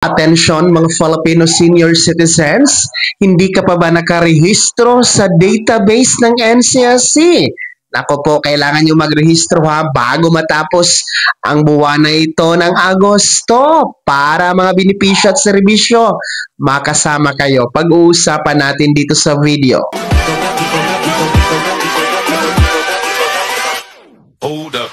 Atensyon mga Filipino senior citizens, hindi ka pa ba nakarehistro sa database ng NCSC? Nako po, kailangan nyo magrehistro ha bago matapos ang buwan na ito ng Agosto para mga benepisyo at serbisyo makasama kayo. Pag-uusapan natin dito sa video. Hold up.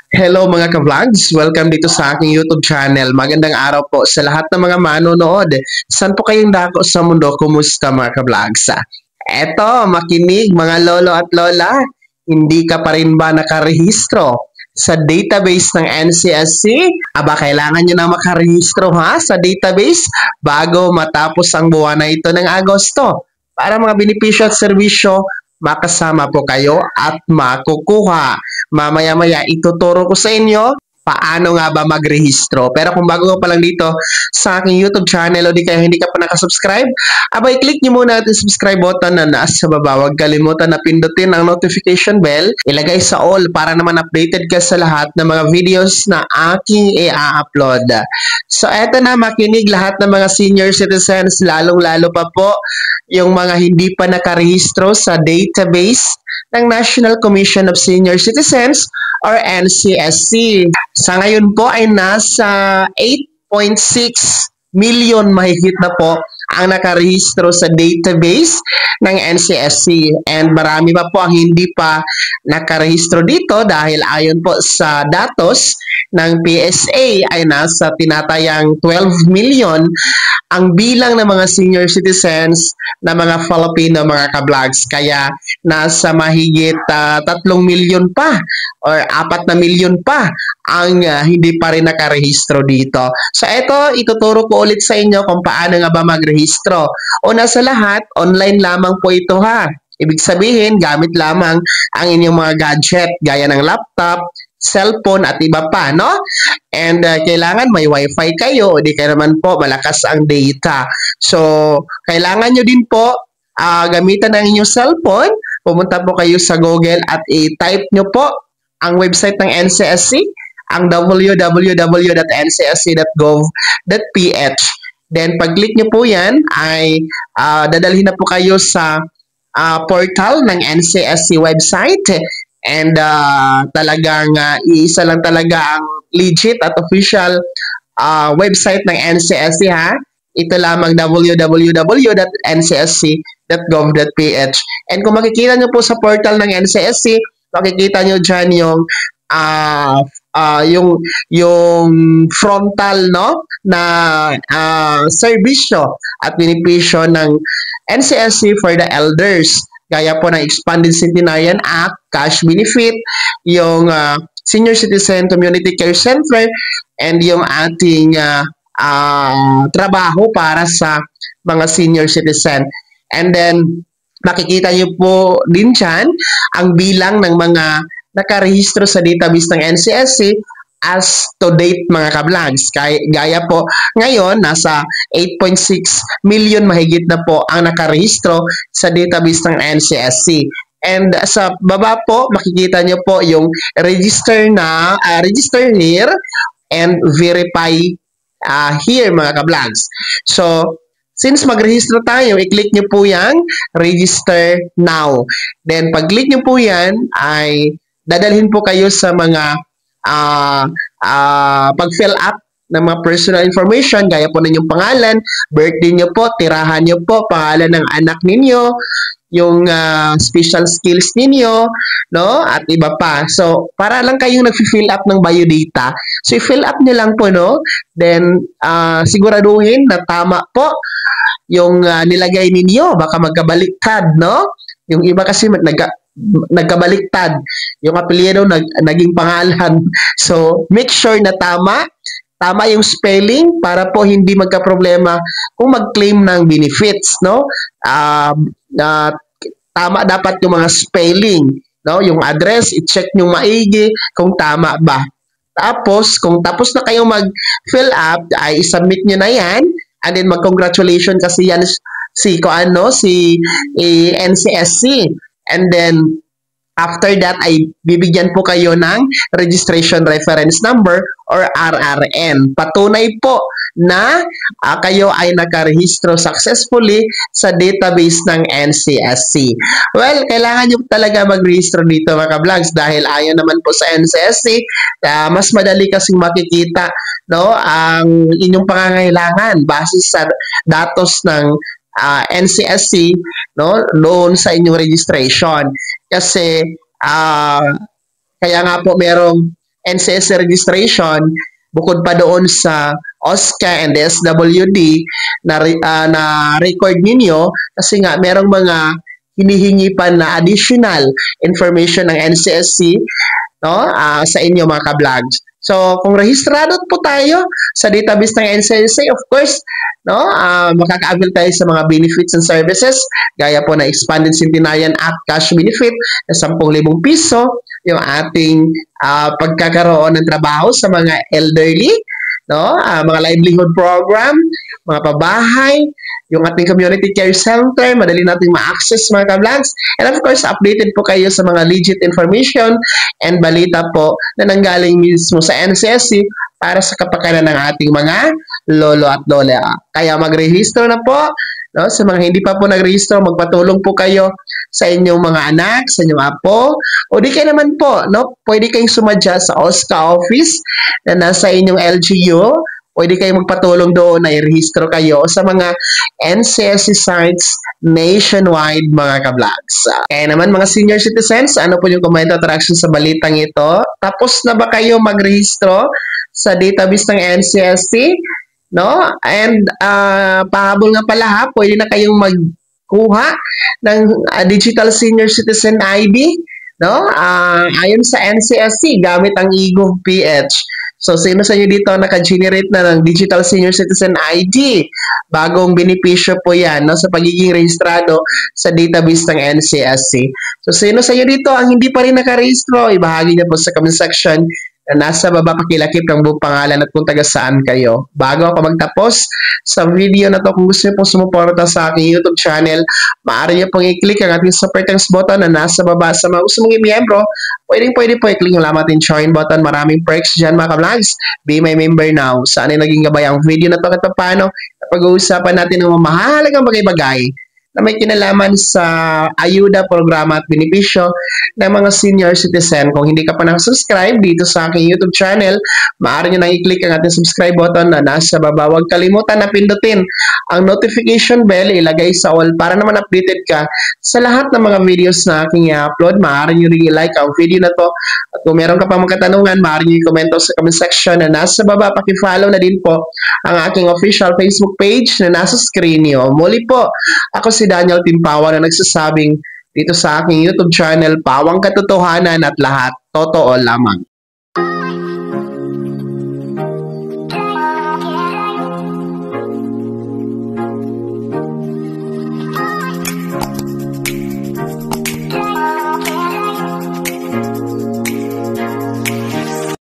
Hello mga ka-vlogs! Welcome dito sa aking YouTube channel. Magandang araw po sa lahat ng mga manonood. Saan po kayong dako sa mundo? Kumusta mga ka-vlogs? Eto, makinig mga lolo at lola. Hindi ka pa rin ba nakarehistro sa database ng NCSC? Aba, kailangan nyo na makarehistro ha sa database bago matapos ang buwan na ito ng Agosto. Para mga benepisyo at serbisyo, makasama po kayo at makukuha. Mamaya-maya ituturo ko sa inyo paano nga ba magrehistro. Pero kung bago ka pa lang dito sa aking YouTube channel o di kaya hindi ka pa nakasubscribe, abay click nyo muna ang subscribe button na nasa baba. Huwag kalimutan na pindutin ang notification bell. Ilagay sa all para naman updated ka sa lahat ng mga videos na aking i-upload. So eto na, makinig lahat ng mga senior citizens, lalong-lalo pa po yung mga hindi pa nakarehistro sa database ng National Commission of Senior Citizens or NCSC. Sa ngayon po ay nasa 8.6 million mahigit na po ang nakarehistro sa database ng NCSC, and marami pa po ang hindi pa nakarehistro dito dahil ayon po sa datos ng PSA ay nasa tinatayang 12 million ang bilang ng mga senior citizens na mga Filipino mga ka-vlogs, kaya nasa mahigit 3 milyon pa or 4 na milyon pa ang hindi pa rin nakarehistro dito. So ito, ituturo ko ulit sa inyo kung paano nga ba magrehistro. Una sa lahat, online lamang po ito ha. Ibig sabihin, gamit lamang ang inyong mga gadget gaya ng laptop, cellphone at iba pa, no? And kailangan may wifi kayo, o di kaya naman po malakas ang data. So, kailangan nyo din po gamitan ang inyong cellphone. Pumunta po kayo sa Google at i-type nyo po ang website ng NCSC, ang www.ncsc.gov.ph. Then, pag-click nyo po yan, ay dadalhin na po kayo sa portal ng NCSC website. And talagang iisa lang talaga ang legit at official website ng NCSC ha. Ito lamang www.ncsc.gov.ph. And kung makikita nyo po sa portal ng NCSC, makikita nyo dyan yung frontal no na serbisyo at benepisyo ng NCSC for the elders. Gaya po ng Expanded Centenarian Act, cash benefit, yung Senior Citizen Community Care Center, and yung ating trabaho para sa mga senior citizen. And then, makikita nyo po din dyan ang bilang ng mga nakarehistro sa database ng NCSC as to date mga ka-vlogs. Gaya po, ngayon, nasa 8.6 million mahigit na po ang nakarehistro sa database ng NCSC. And sa baba po, makikita nyo po yung register here and verify here mga ka-vlogs. So, since magrehistro tayo, i-click nyo po yan, register now. Then, pag-click nyo po yan, ay dadalhin po kayo sa mga pag-fill up ng mga personal information, gaya po ng inyong pangalan, birthday nyo po, tirahan nyo po, pangalan ng anak ninyo, yung special skills ninyo, no? At iba pa. So, para lang kayong nag-fill up ng biodata. So, i-fill up nyo lang po, no? Then, siguraduhin na tama po yung nilagay ninyo. Baka magkabaliktad, no? Yung iba kasi nagkabaliktad. Yung apelyido naging pangalan. So, make sure na tama yung spelling para po hindi magka-problema kung mag-claim ng benefits, no? Tama dapat yung mga spelling, no? Yung address, i-check nyo maigi kung tama ba. Tapos, kung tapos na kayong mag-fill up, ay i-submit nyo na yan, and then mag-congratulations kasi yan si NCSC. And then after that ay bibigyan po kayo ng registration reference number or RRN. Patunay po na kayo ay nakarehistro successfully sa database ng NCSC. Well, kailangan nyo talaga magrehistro dito mga ka-vlogs dahil ayon naman po sa NCSC, mas madali kasing makikita ang inyong pangangailangan base sa datos ng NCSC doon sa inyong registration. Kasi kaya nga po merong NCSC registration bukod pa doon sa OSCA and SWD na record ninyo kasi nga merong mga hinihingi pa na additional information ng NCSC sa inyo mga ka-vlogs. So, kung rehistrado po tayo sa database ng NCSC, of course, makaka-avail tayo sa mga benefits and services gaya po na Expanded Centenarian Act cash benefit na 10,000 piso, yung ating pagkakaroon ng trabaho sa mga elderly, mga livelihood program, mga pabahay, yung ating community care center, madali nating ma-access mga ka-vlogs. And of course, updated po kayo sa mga legit information and balita po na nanggaling mismo sa NCSC para sa kapakanan ng ating mga lolo at lola. Kaya magrehistro na po. Sa mga hindi pa po nagrehistro, magpatulong po kayo sa inyong mga anak, sa inyong apo. O di kayo naman po, pwede kayong sumadya sa OSCA office na nasa inyong LGU. Pwede kayong magpatulong doon na i-rehistro kayo sa mga NCSC sites nationwide mga ka-vlogs. Kaya naman mga senior citizens, ano po yung comment attraction sa balitang ito? Tapos na ba kayo magrehistro sa database ng NCSC? And pahabol nga pala pwede na kayong magkuha ng Digital Senior Citizen ID. Ayon sa NCSC, gamit ang eGov.ph. So, sino sa inyo dito naka-generate na ng Digital Senior Citizen ID? Bagong benepisyo po yan sa pagiging rehistrado sa database ng NCSC. So, sino sa inyo dito ang hindi pa rin nakarehistro? Ibahagi niyo po sa comment section na nasa baba pakilakip ng buong pangalan at kung taga saan kayo. Bago ako magtapos sa video na to, kung gusto niyo pong sumuporta sa aking YouTube channel, maaari niyo pong i-click ang ating super thanks button na nasa baba. Sa mga gusto mong i-miyembro, pwede po i-click yung lamang ating join button. Maraming perks dyan mga ka-vlogs. Be my member now. Saan ay naging gabay ang video na to at paano pag-uusapan natin ng mahalagang bagay-bagay na may kinalaman sa ayuda, programa at benepisyo ng mga senior citizen. Kung hindi ka pa nakasubscribe dito sa aking YouTube channel, maaari nyo nang i-click ang ating subscribe button na nasa baba. Huwag kalimutan na pindutin ang notification bell, ilagay sa all para naman updated ka sa lahat ng mga videos na aking i-upload. Maaari nyo rin i-like ang video na to. At kung meron ka pa mga katanungan, maaari nyo i-comment sa comment section na nasa baba. Paki-follow na din po ang aking official Facebook page na nasa screen nyo. Muli po, ako si Daniel Timpawa na nagsasabing dito sa aking YouTube channel, pawang katotohanan at lahat totoo lamang.